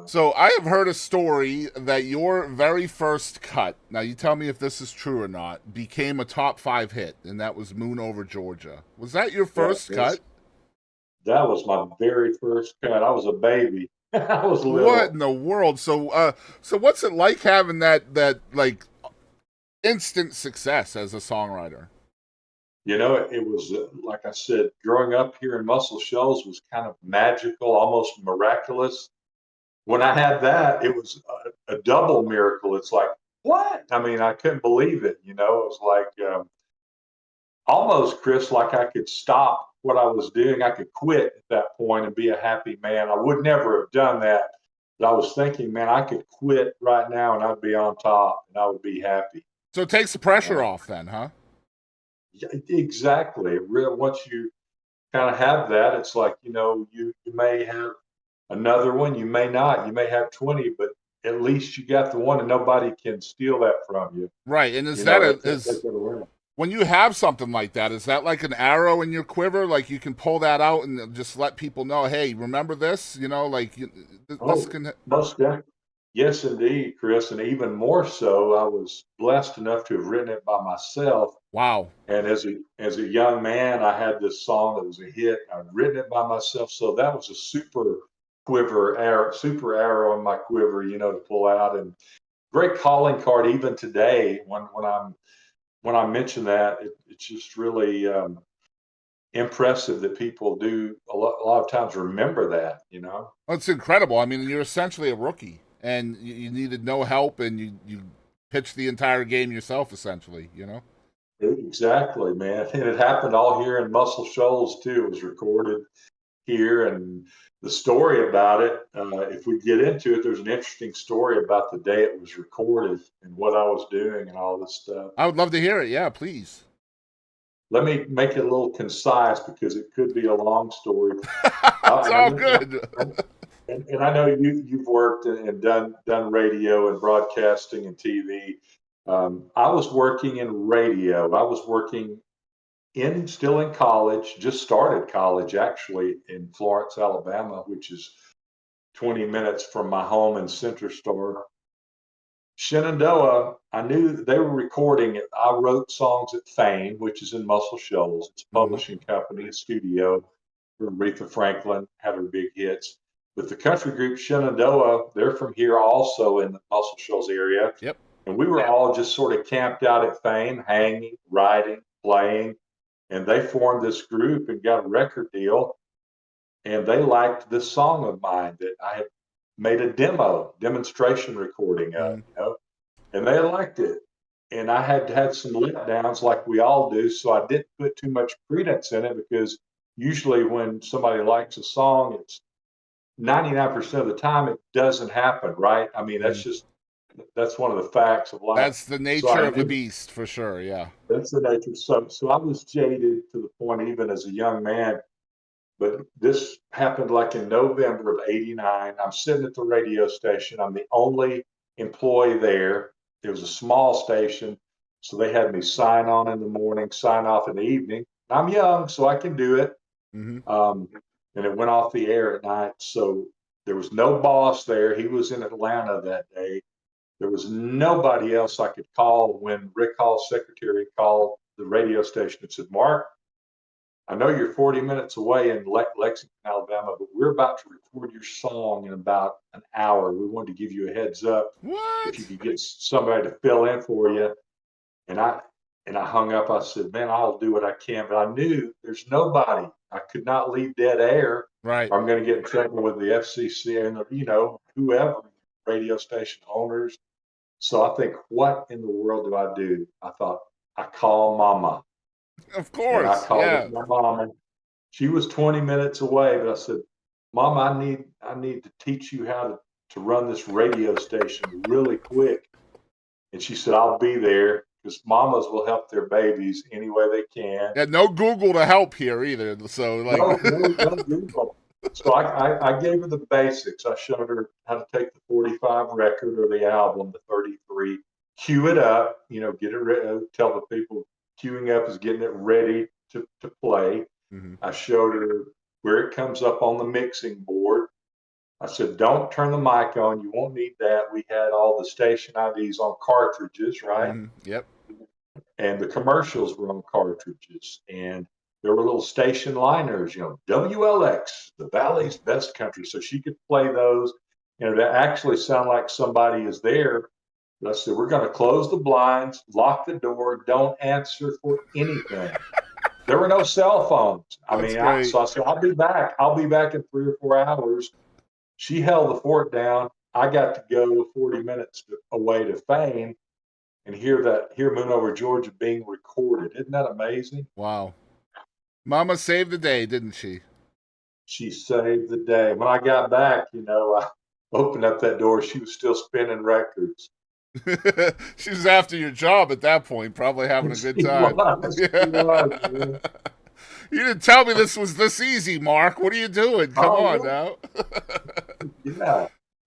So I have heard a story that your very first cut, now you tell me if this is true or not, became a top five hit, and that was Moon Over Georgia. Was that your That first cut? was that was my very first cut. I was a baby. I was What little. in the world? So what's it like having that like instant success as a songwriter? It was like I said, growing up here in Muscle Shoals was kind of magical, almost miraculous. When I had that, it was a double miracle. It's like, what? I mean, I couldn't believe it. It was like almost, Chris, like I could stop what I was doing. I could quit at that point and be a happy man. I would never have done that. But I was thinking, man, I could quit right now and I'd be on top and I would be happy. So it takes the You pressure know, off then, huh? Yeah, exactly. Once you kind of have that, it's like, you may have another one, you may not, you may have 20, but at least you got the one and nobody can steal that from you. Right. And is You that know, a they can't take is it away. when you have something like that, is that like an arrow in your quiver? Like you can pull that out and just let people know, hey, remember this? This Oh, can. most definitely. Yes, indeed, Chris. And even more so, I was blessed enough to have written it by myself. Wow. And as a young man, I had this song that was a hit. I'd written it by myself, so that was a super arrow in my quiver, to pull out. And great calling card even today when I mention that, it's just really impressive that people do a lot of times remember that. Well, it's incredible. I mean, you're essentially a rookie, and you needed no help, and you pitched the entire game yourself, essentially. Exactly, man. And it happened all here in Muscle Shoals too. It was recorded here, and the story about it, if we get into it, there's an interesting story about the day it was recorded and what I was doing and all this stuff. I would love to hear it. Yeah, please. Let me make it a little concise because it could be a long story. It's all good. And I know you've worked and done radio and broadcasting and TV. I was working in radio. I was working still in college. Just started college actually in Florence, Alabama, which is 20 minutes from my home in Center Star. Shenandoah, I knew that they were recording it. I wrote songs at Fame, which is in Muscle Shoals. It's a Hmm. publishing company, a studio where Aretha Franklin had her big hits. But the country group Shenandoah, they're from here also in the Muscle Shoals area. Yep. And we were all just sort of camped out at Fame, hanging, writing, playing. And they formed this group and got a record deal. And they liked this song of mine that I had made a demonstration recording Hmm. of. And they liked it. And I had some letdowns like we all do, so I didn't put too much credence in it because usually when somebody likes a song, it's 99% of the time it doesn't happen, right? I mean, Hmm. that's one of the facts of life. That's the So nature I of the knew beast, for sure. Yeah. that's the nature. So I was jaded to the point, even as a young man. But this happened like in November of '89. I'm sitting at the radio station. I'm the only employee there. It was a small station. So they had me sign on in the morning, sign off in the evening. I'm young, so I can do it. Hmm. Um, and it went off the air at night. So there was no boss there. He was in Atlanta that day. There was nobody else I could call when Rick Hall's secretary called the radio station and said, Mark, I know you're 40 minutes away in Lexington, Alabama, but we're about to record your song in about an hour. We wanted to give you a heads up if you What? could get somebody to fill in for you. And I hung up. I said, man, I'll do what I can. But I knew there's nobody. I could not leave dead air Right. or I'm going to get in trouble with the FCC and, whoever, radio station owners. So I think, what in the world do I do? I thought, I call mama. Of And I course. called up Yeah. my mama. She was 20 minutes away, but I said, Mom, I need to teach you how to run this radio station really quick. And she said, I'll be there because mamas will help their babies any way they can. Yeah. No Google to help here either. So like. No, no, no Google. So I gave her the basics. I showed her how to take the 45 record or the album, the 33, cue it up, get it ready, tell the people queuing up is getting it ready to play. Hmm. I showed her where it comes up on the mixing board. I said, don't turn the mic on. You won't need that. We had all the station IDs on cartridges, right? Yep. And the commercials were on cartridges. And there were little station liners, WLX, the Valley's best country. So she could play those, to actually sound like somebody is there. But I said, we're going to close the blinds, lock the door, don't answer for anything. There were no cell phones. That's great. So I said, I'll be back. I'll be back in 3 or 4 hours. She held the fort down. I got to go 40 minutes away to Fame and hear Moon Over Georgia being recorded. Isn't that amazing? Wow. Mama saved the day, didn't she? She saved the day. When I got back, I opened up that door. She was still spinning records. She was after your job at that point, probably having a good time. She was, you didn't tell me this was this easy, Mark. What are you doing? Come on yeah. now. Yeah.